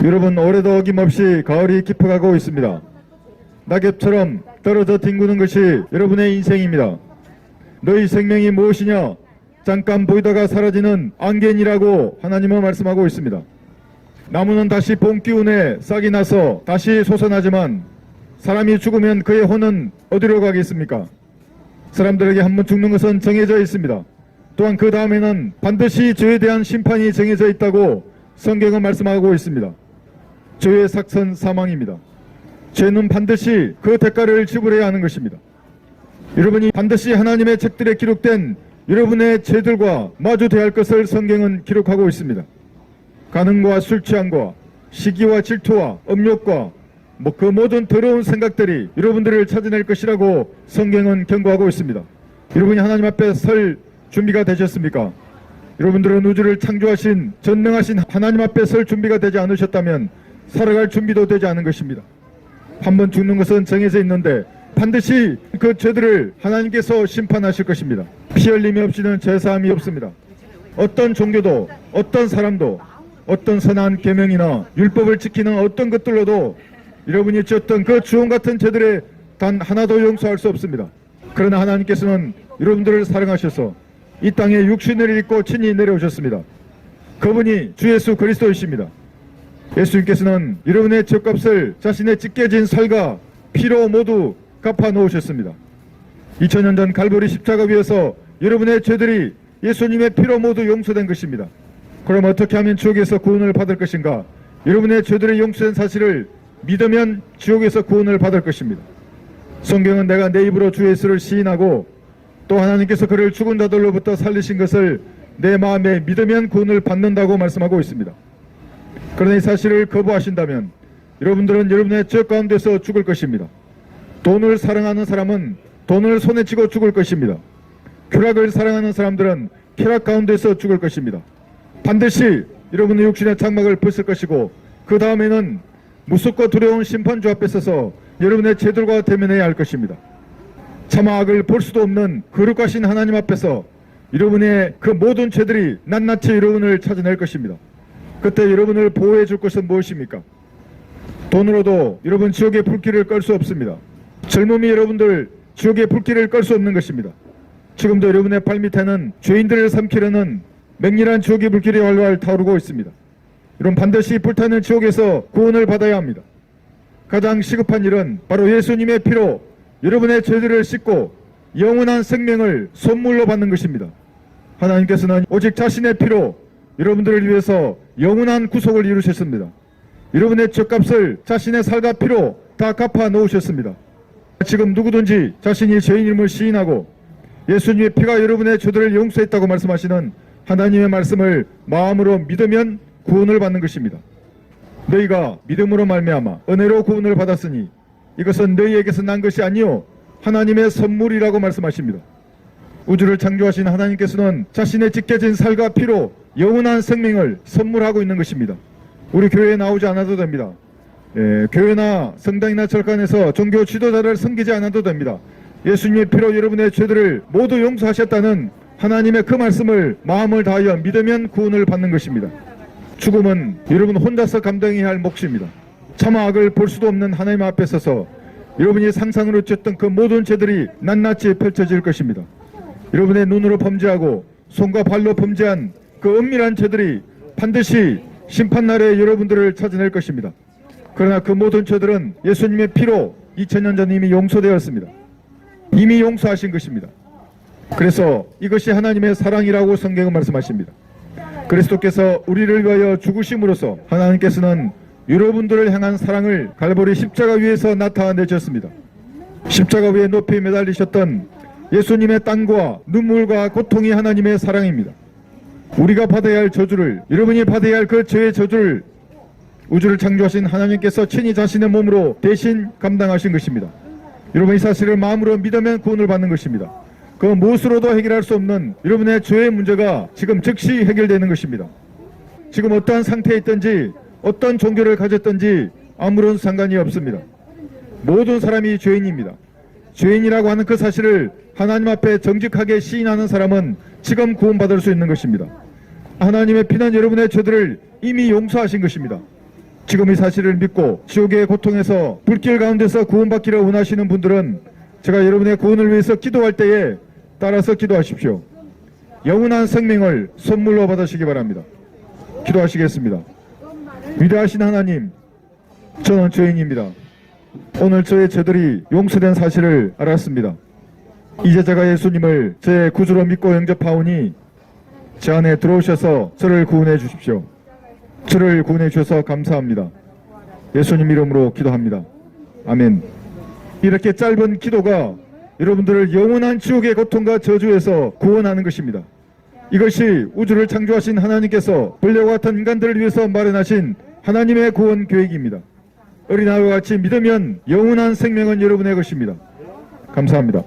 여러분, 올해도 어김없이 가을이 깊어가고 있습니다. 낙엽처럼 떨어져 뒹구는 것이 여러분의 인생입니다. 너희 생명이 무엇이냐? 잠깐 보이다가 사라지는 안개니라고 하나님은 말씀하고 있습니다. 나무는 다시 봄 기운에 싹이 나서 다시 솟아나지만 사람이 죽으면 그의 혼은 어디로 가겠습니까? 사람들에게 한번 죽는 것은 정해져 있습니다. 또한 그 다음에는 반드시 죄에 대한 심판이 정해져 있다고 성경은 말씀하고 있습니다. 죄의 삭선 사망입니다. 죄는 반드시 그 대가를 지불해야 하는 것입니다. 여러분이 반드시 하나님의 책들에 기록된 여러분의 죄들과 마주대할 것을 성경은 기록하고 있습니다. 간음과 술 취함과 시기와 질투와 음욕과 그 모든 더러운 생각들이 여러분들을 찾아낼 것이라고 성경은 경고하고 있습니다. 여러분이 하나님 앞에 설 준비가 되셨습니까? 여러분들은 우주를 창조하신 전능하신 하나님 앞에 설 준비가 되지 않으셨다면 살아갈 준비도 되지 않은 것입니다. 한번 죽는 것은 정해져 있는데 반드시 그 죄들을 하나님께서 심판하실 것입니다. 피 흘림이 없이는 죄사함이 없습니다. 어떤 종교도 어떤 사람도 어떤 선한 계명이나 율법을 지키는 어떤 것들로도 여러분이 지었던 그 주홍 같은 죄들에 단 하나도 용서할 수 없습니다. 그러나 하나님께서는 여러분들을 사랑하셔서 이 땅에 육신을 입고 친히 내려오셨습니다. 그분이 주 예수 그리스도이십니다. 예수님께서는 여러분의 죄값을 자신의 찢겨진 살과 피로 모두 갚아 놓으셨습니다. 2000년 전 갈보리 십자가 위에서 여러분의 죄들이 예수님의 피로 모두 용서된 것입니다. 그럼 어떻게 하면 지옥에서 구원을 받을 것인가? 여러분의 죄들이 용서된 사실을 믿으면 지옥에서 구원을 받을 것입니다. 성경은 내가 내 입으로 주 예수를 시인하고 또 하나님께서 그를 죽은 자들로부터 살리신 것을 내 마음에 믿으면 구원을 받는다고 말씀하고 있습니다. 그러나 이 사실을 거부하신다면 여러분들은 여러분의 죄 가운데서 죽을 것입니다. 돈을 사랑하는 사람은 돈을 손에 쥐고 죽을 것입니다. 쾌락을 사랑하는 사람들은 쾌락 가운데서 죽을 것입니다. 반드시 여러분의 육신의 장막을 벗을 것이고 그 다음에는 무섭고 두려운 심판주 앞에 서서 여러분의 죄들과 대면해야 할 것입니다. 차마 악을 볼 수도 없는 거룩하신 하나님 앞에서 여러분의 그 모든 죄들이 낱낱이 여러분을 찾아낼 것입니다. 그때 여러분을 보호해 줄 것은 무엇입니까? 돈으로도 여러분 지옥의 불길을 끌 수 없습니다. 젊음이 여러분들 지옥의 불길을 끌 수 없는 것입니다. 지금도 여러분의 발밑에는 죄인들을 삼키려는 맹렬한 지옥의 불길이 활활 타오르고 있습니다. 여러분 반드시 불타는 지옥에서 구원을 받아야 합니다. 가장 시급한 일은 바로 예수님의 피로 여러분의 죄들을 씻고 영원한 생명을 선물로 받는 것입니다. 하나님께서는 오직 자신의 피로 여러분들을 위해서 영원한 구속을 이루셨습니다. 여러분의 죄값을 자신의 살과 피로 다 갚아 놓으셨습니다. 지금 누구든지 자신이 죄인임을 시인하고 예수님의 피가 여러분의 죄들을 용서했다고 말씀하시는 하나님의 말씀을 마음으로 믿으면 구원을 받는 것입니다. 너희가 믿음으로 말미암아 은혜로 구원을 받았으니 이것은 너희에게서 난 것이 아니요 하나님의 선물이라고 말씀하십니다. 우주를 창조하신 하나님께서는 자신의 찢겨진 살과 피로 영원한 생명을 선물하고 있는 것입니다. 우리 교회에 나오지 않아도 됩니다. 교회나 성당이나 절간에서 종교 지도자를 섬기지 않아도 됩니다. 예수님의 피로 여러분의 죄들을 모두 용서하셨다는 하나님의 그 말씀을 마음을 다하여 믿으면 구원을 받는 것입니다. 죽음은 여러분 혼자서 감당해야 할 몫입니다. 차마 악을 볼 수도 없는 하나님 앞에 서서 여러분이 상상으로 쳤던 그 모든 죄들이 낱낱이 펼쳐질 것입니다. 여러분의 눈으로 범죄하고 손과 발로 범죄한 그 은밀한 죄들이 반드시 심판날에 여러분들을 찾아낼 것입니다. 그러나 그 모든 죄들은 예수님의 피로 2000년 전 이미 용서되었습니다. 이미 용서하신 것입니다. 그래서 이것이 하나님의 사랑이라고 성경은 말씀하십니다. 그리스도께서 우리를 위하여 죽으심으로써 하나님께서는 여러분들을 향한 사랑을 갈보리 십자가 위에서 나타내셨습니다. 십자가 위에 높이 매달리셨던 예수님의 땀과 눈물과 고통이 하나님의 사랑입니다. 우리가 받아야 할 저주를, 여러분이 받아야 할 그 죄의 저주를 우주를 창조하신 하나님께서 친히 자신의 몸으로 대신 감당하신 것입니다. 여러분 이 사실을 마음으로 믿으면 구원을 받는 것입니다. 그 무엇으로도 해결할 수 없는 여러분의 죄의 문제가 지금 즉시 해결되는 것입니다. 지금 어떠한 상태에 있든지 어떤 종교를 가졌든지 아무런 상관이 없습니다. 모든 사람이 죄인입니다. 죄인이라고 하는 그 사실을 하나님 앞에 정직하게 시인하는 사람은 지금 구원받을 수 있는 것입니다. 하나님의 피는 여러분의 죄들을 이미 용서하신 것입니다. 지금 이 사실을 믿고 지옥의 고통에서 불길 가운데서 구원받기를 원하시는 분들은 제가 여러분의 구원을 위해서 기도할 때에 따라서 기도하십시오. 영원한 생명을 선물로 받으시기 바랍니다. 기도하시겠습니다. 위대하신 하나님, 저는 죄인입니다. 오늘 저의 죄들이 용서된 사실을 알았습니다. 이제 제가 예수님을 제 구주로 믿고 영접하오니 제 안에 들어오셔서 저를 구원해 주십시오. 저를 구원해 주셔서 감사합니다. 예수님 이름으로 기도합니다. 아멘. 이렇게 짧은 기도가 여러분들을 영원한 지옥의 고통과 저주에서 구원하는 것입니다. 이것이 우주를 창조하신 하나님께서 벌레와 같은 인간들을 위해서 마련하신 하나님의 구원 계획입니다. 어린아이와 같이 믿으면 영원한 생명은 여러분의 것입니다. 감사합니다.